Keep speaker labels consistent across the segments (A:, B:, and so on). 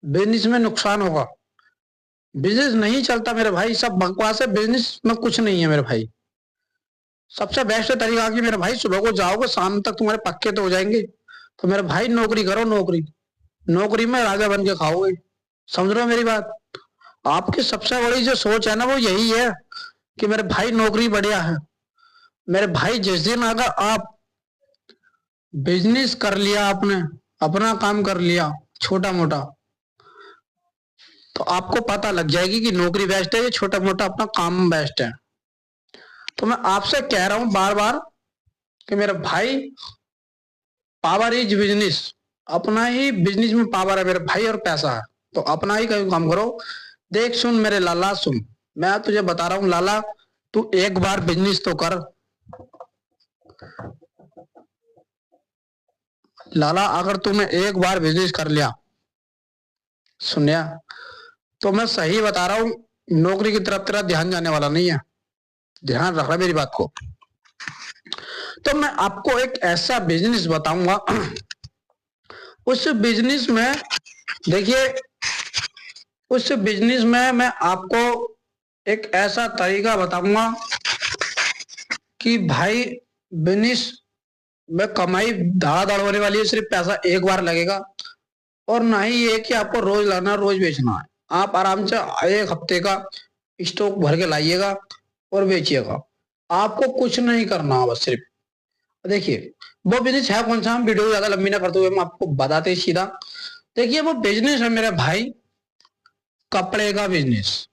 A: Business में नुकसान होगा। बिजनेस नहीं चलता मेरे भाई, सब बकवास है, बिजनेस में कुछ नहीं है मेरे भाई। सबसे बेस्ट तरीका कि मेरे भाई सुबह को जाओगे शाम तक तुम्हारे पक्के तो हो जाएंगे। तो मेरे भाई नौकरी करो, नौकरी। नौकरी में राजा बन के खाओगे। समझ रहे हो मेरी बात? आपकी सबसे बड़ी जो सोच है ना वो यही है कि मेरे भाई नौकरी बढ़िया है। मेरे भाई जिस दिन अगर आप बिजनेस कर लिया आपने, अपना काम कर लिया छोटा मोटा, तो आपको पता लग जाएगी कि नौकरी बेस्ट है, ये छोटा मोटा अपना काम बेस्ट है। तो मैं आपसे कह रहा हूं बार बार कि मेरे भाई, पावर इज बिजनेस। अपना ही बिजनेस में पावर है मेरे भाई, और पैसा है। तो अपना ही कहीं काम करो। देख सुन मेरे लाला, सुन। मैं तुझे बता रहा हूँ लाला, तू एक बार बिजनेस तो कर। लाला अगर तूने एक बार बिजनेस कर लिया, सुनिया, तो मैं सही बता रहा हूँ, नौकरी की तरफ तेरा ध्यान जाने वाला नहीं है। ध्यान रखना मेरी बात को। तो मैं आपको एक ऐसा बिजनेस बताऊंगा, उस बिजनेस में, देखिए, उस बिजनेस में मैं आपको एक ऐसा तरीका बताऊंगा कि भाई बिजनेस में कमाई धाड़ाधड़ होने वाली है। सिर्फ पैसा एक बार लगेगा, और ना ही ये कि आपको रोज लाना रोज बेचना है। आप आराम से एक हफ्ते का स्टॉक भर के लाइएगा और बेचिएगा। आपको कुछ नहीं करना, बस सिर्फ देखिए वो बिजनेस है कौन सा। हम वीडियो ज्यादा लंबी ना करते हुए हम आपको बताते सीधा। देखिए वो बिजनेस है मेरे भाई, कपड़े का बिजनेस।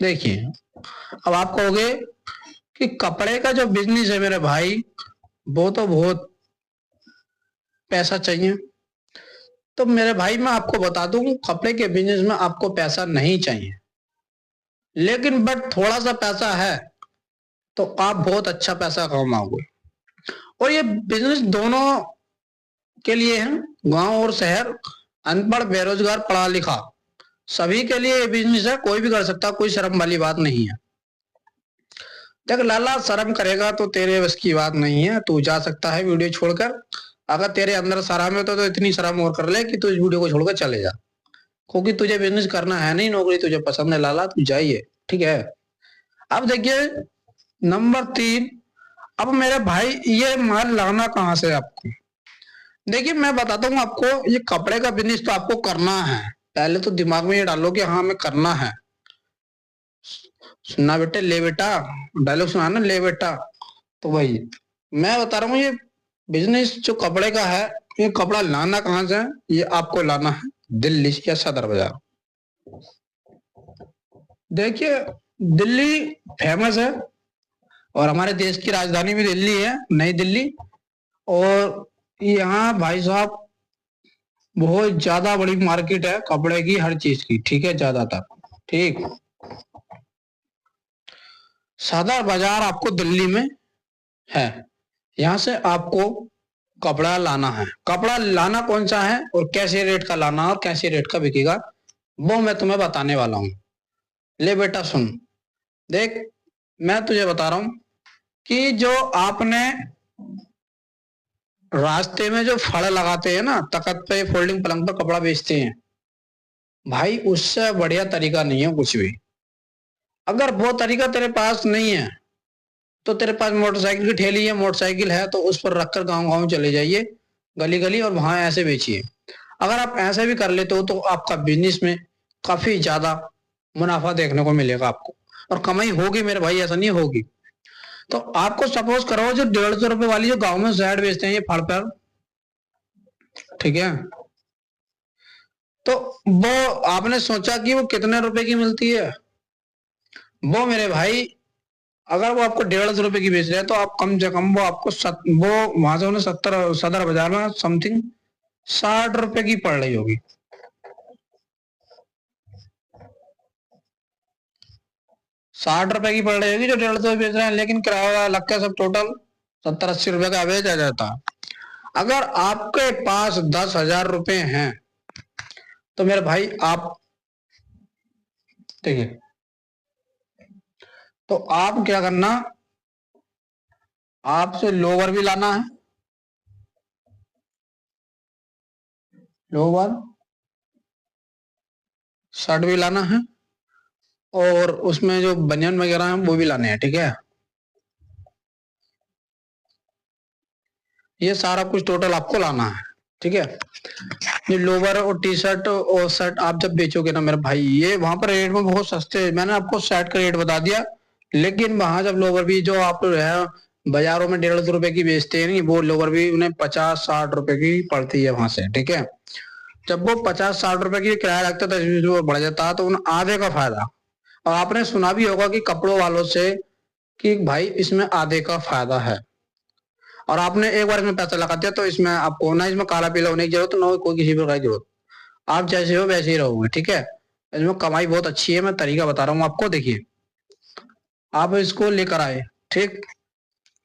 A: देखिए, अब आप कहोगे कि कपड़े का जो बिजनेस है मेरे भाई, वो तो बहुत पैसा चाहिए। तो मेरे भाई मैं आपको बता दूं, कपड़े के बिजनेस में आपको पैसा नहीं चाहिए, लेकिन बट थोड़ा सा पैसा है तो आप बहुत अच्छा पैसा कमाओगे। और ये बिजनेस दोनों के लिए है, गांव और शहर, अनपढ़ बेरोजगार पढ़ा लिखा, सभी के लिए ये बिजनेस है। कोई भी कर सकता, कोई शर्म वाली बात नहीं है। देख लाला, शर्म करेगा तो तेरे बस की बात नहीं है। तू जा सकता है वीडियो छोड़कर। अगर तेरे अंदर शर्म है तो इतनी शर्म और कर ले कि तू इस वीडियो को छोड़कर चले जा। क्योंकि तुझे बिजनेस करना है नहीं, नौकरी तुझे पसंद है लाला, तू जाइए। ठीक है। अब देखिए नंबर 3, अब मेरे भाई ये माल लाना कहाँ से आपको? देखिए मैं बताता हूँ आपको, ये कपड़े का बिजनेस तो आपको करना है। पहले तो दिमाग में ये डालो कि हाँ हमें करना है। सुनना बेटे, ले बेटा, डायलॉग सुना ना, ले बेटा। तो वही मैं बता रहा हूँ, ये बिजनेस जो कपड़े का है, ये कपड़ा लाना कहाँ से है? ये आपको लाना है दिल्ली या सदर बाजार। देखिए दिल्ली फेमस है, और हमारे देश की राजधानी भी दिल्ली है, नई दिल्ली। और यहाँ भाई साहब बहुत ज्यादा बड़ी मार्केट है कपड़े की, हर चीज की। ठीक है, ज्यादातर। ठीक। सदर बाजार आपको दिल्ली में है। यहाँ से आपको कपड़ा लाना है। कपड़ा लाना कौन सा है और कैसे रेट का लाना और कैसे रेट का बिकेगा, वो मैं तुम्हें बताने वाला हूँ। ले बेटा सुन। देख मैं तुझे बता रहा हूँ कि जो आपने रास्ते में जो फड़ लगाते हैं ना, तखत पे फोल्डिंग पलंग पर कपड़ा बेचते हैं, भाई उससे बढ़िया तरीका नहीं है कुछ भी। अगर वो तरीका तेरे पास नहीं है तो तेरे पास मोटरसाइकिल की ठेली है, मोटरसाइकिल है तो उस पर रखकर गांव गांव चले जाइए, गली गली, और वहां ऐसे बेचिए। अगर आप ऐसे भी कर लेते हो तो आपका बिजनेस में काफी ज्यादा मुनाफा देखने को मिलेगा आपको, और कमाई होगी मेरे भाई, ऐसा नहीं होगी। तो आपको सपोज करो जो 150 रुपए वाली जो गाँव में शर्ट बेचते हैं ये फड़ पर, ठीक है, तो वो आपने सोचा कि वो कितने रुपए की मिलती है? वो मेरे भाई, अगर वो आपको 150 रुपए की बेच रहे हैं तो आप कम से कम वो आपको वो वहां से उन्हें 70 सदर बाजार में समथिंग 60 रुपए की पड़ रही होगी। 60 रुपए की पड़ रही होगी जो 150 बेच रहे हैं, लेकिन किराया लग के सब टोटल 70-80 रुपए का एवरेज आ जाता है। अगर आपके पास 10,000 रुपए हैं तो मेरे भाई आप देखिए, तो आप क्या करना, आपसे लोवर भी लाना है। लोवर शर्ट भी लाना है और उसमें जो बनियान वगैरह है वो भी लाने हैं, ठीक है। ये सारा कुछ टोटल आपको लाना है, ठीक है। ये लोवर और टी शर्ट और शर्ट आप जब बेचोगे ना मेरे भाई, ये वहां पर रेट में बहुत सस्ते, मैंने आपको शर्ट का रेट बता दिया, लेकिन वहां जब लोवर भी जो आप है बाजारों में 150 रुपए की बेचते हैं नहीं, वो लोवर भी उन्हें 50-60 रुपए की पड़ती है वहां से, ठीक है। जब वो 50-60 रुपए की किराया लगता था, वो बढ़ जाता तो उन आधे का फायदा। और आपने सुना भी होगा कि कपड़ों वालों से कि भाई इसमें आधे का फायदा है, और आपने एक बार इसमें पैसा लगा दिया तो इसमें आपको ना इसमें काला पीला होने की जरूरत, ना कोई किसी प्रकार की जरूरत, आप जैसे हो वैसे ही रहोगे, ठीक है। इसमें कमाई बहुत अच्छी है, मैं तरीका बता रहा हूँ आपको, देखिए। आप इसको लेकर आए, ठीक,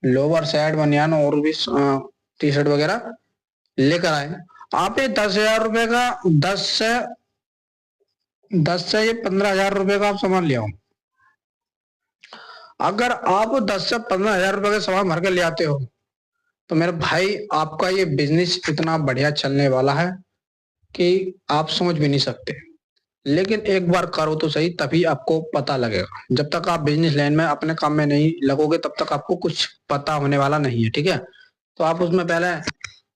A: लोअर शर्ट बनियान और भी टी शर्ट वगैरह लेकर आए। आप ये 10,000 रुपए का 10 से ये 15,000 रुपए का आप सामान ले आओ। अगर आप 10 से 15,000 रुपए का सामान भर के ले आते हो तो मेरे भाई आपका ये बिजनेस इतना बढ़िया चलने वाला है कि आप समझ भी नहीं सकते। लेकिन एक बार करो तो सही, तभी आपको पता लगेगा। जब तक आप बिजनेस लाइन में अपने काम में नहीं लगोगे तब तक आपको कुछ पता होने वाला नहीं है, ठीक है। तो आप उसमें पहले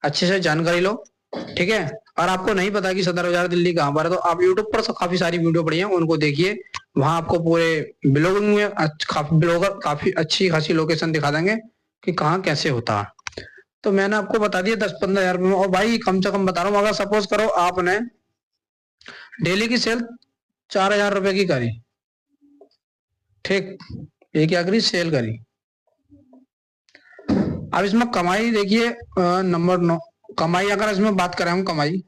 A: अच्छे से जानकारी लो, ठीक है। और आपको नहीं पता कि सदर बाजार दिल्ली कहाँ पर है, तो आप यूट्यूब पर काफी सारी वीडियो पड़ी है, उनको देखिए। वहां आपको पूरे ब्लॉगिंग में ब्लॉगर काफी अच्छी खासी लोकेशन दिखा देंगे कि कहाँ कैसे होता है। तो मैंने आपको बता दिया 10-15 हजार में। और भाई कम से कम बता रहा हूँ, अगर सपोज करो आपने डेली की सेल 4,000 रुपए की करी, ठीक, ये क्या करी, सेल करी। अब इसमें कमाई देखिए, नंबर 9 कमाई, अगर इसमें बात करें हम कमाई,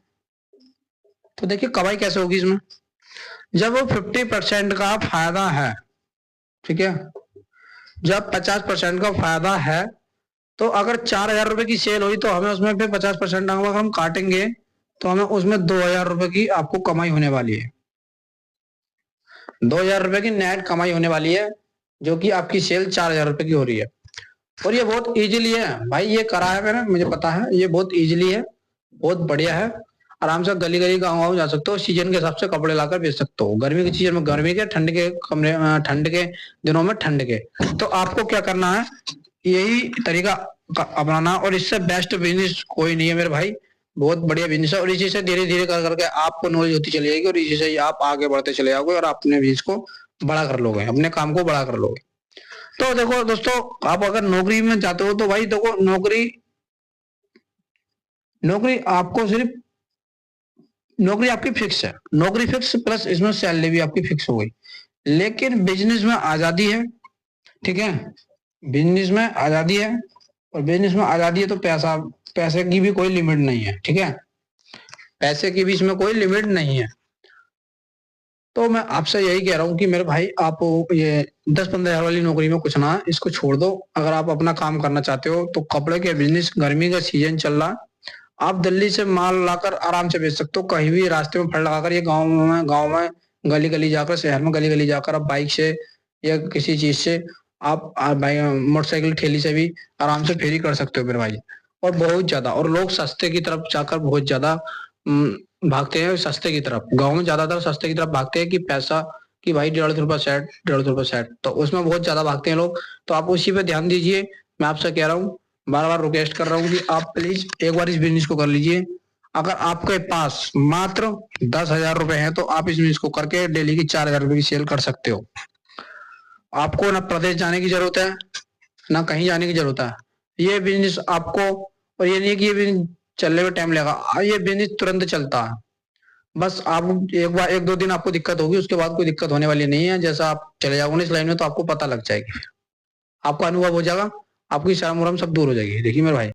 A: तो देखिए कमाई कैसे होगी इसमें। जब वो 50% का फायदा है, ठीक है, जब 50% का फायदा है, तो अगर 4,000 रुपए की सेल हुई तो हमें उसमें फिर 50% अगर हम काटेंगे तो हमें उसमें 2,000 रुपए की आपको कमाई होने वाली है। 2,000 रुपए की नेट कमाई होने वाली है, जो कि आपकी सेल 4,000 रुपए की हो रही है। और ये बहुत इजीली है भाई, ये करा है मैंने, मुझे पता है, ये बहुत इजीली है, बहुत बढ़िया है। आराम से गली गली गाँव गाँव जा सकते हो, सीजन के हिसाब से कपड़े लाकर बेच सकते हो। गर्मी के सीजन में गर्मी के, ठंड के कमरे, ठंड के दिनों में ठंड के। तो आपको क्या करना है, यही तरीका अपनाना, और इससे बेस्ट बिजनेस कोई नहीं है मेरे भाई। बहुत बढ़िया बिजनेस है, और इसी से धीरे धीरे कर करके आपको नॉलेज होती चली जाएगी, और इसी से ही आप आगे बढ़ते चले जाओगे, और अपने बिजनेस को बड़ा कर लोगे, अपने काम को बड़ा कर लोगे। तो देखो दोस्तों, आप अगर नौकरी में जाते हो तो भाई देखो, नौकरी नौकरी आपको सिर्फ, नौकरी आपकी फिक्स है, नौकरी फिक्स प्लस इसमें सैलरी भी आपकी फिक्स हो गई। लेकिन बिजनेस में आजादी है, ठीक है, बिजनेस में आजादी है, और बिजनेस में आजादी है तो पैसे की भी कोई लिमिट नहीं है, ठीक है, पैसे की भी इसमें कोई लिमिट नहीं है। तो मैं आपसे यही कह रहा हूँ कि मेरे भाई आप ये 10-15 हजार वाली नौकरी में कुछ ना, इसको छोड़ दो। अगर आप अपना काम करना चाहते हो तो कपड़े के बिजनेस, गर्मी का सीजन चल रहा, आप दिल्ली से माल लाकर आराम से बेच सकते हो, कहीं भी रास्ते में फड़ लगाकर। ये गाँव में गली गली जाकर, शहर में गली गली जाकर आप बाइक से या किसी चीज से, आप मोटरसाइकिल ठेली से भी आराम से फेरी कर सकते हो मेरे भाई। और बहुत ज्यादा, और लोग सस्ते की तरफ जाकर बहुत ज्यादा भागते हैं, सस्ते की तरफ। गांव में ज्यादातर सस्ते की तरफ भागते हैं कि पैसा, कि भाई 150 रुपये सेट, 150 रुपये सेट, तो उसमें बहुत ज्यादा भागते हैं लोग। तो आप उसी पे ध्यान दीजिए। मैं आपसे कह रहा हूँ, बार बार रिक्वेस्ट कर रहा हूँ कि आप प्लीज एक बार इस बिजनेस को कर लीजिए। अगर आपके पास मात्र 10,000 रुपए है तो आप इस बिजनेस को करके डेली की 4,000 रुपए की सेल कर सकते हो। आपको ना प्रदेश जाने की जरूरत है, ना कहीं जाने की जरूरत है। ये बिजनेस आपको, और ये नहीं है कि ये बिजनेस चलने में टाइम लगेगा, ये बिजनेस तुरंत चलता है। बस आप एक बार 1-2 दिन आपको दिक्कत होगी, उसके बाद कोई दिक्कत होने वाली नहीं है। जैसा आप चले जाओगे इस लाइन में तो आपको पता लग जाएगी, आपको अनुभव हो जाएगा, आपकी शर्म वरम सब दूर हो जाएगी। देखिए मेरे भाई,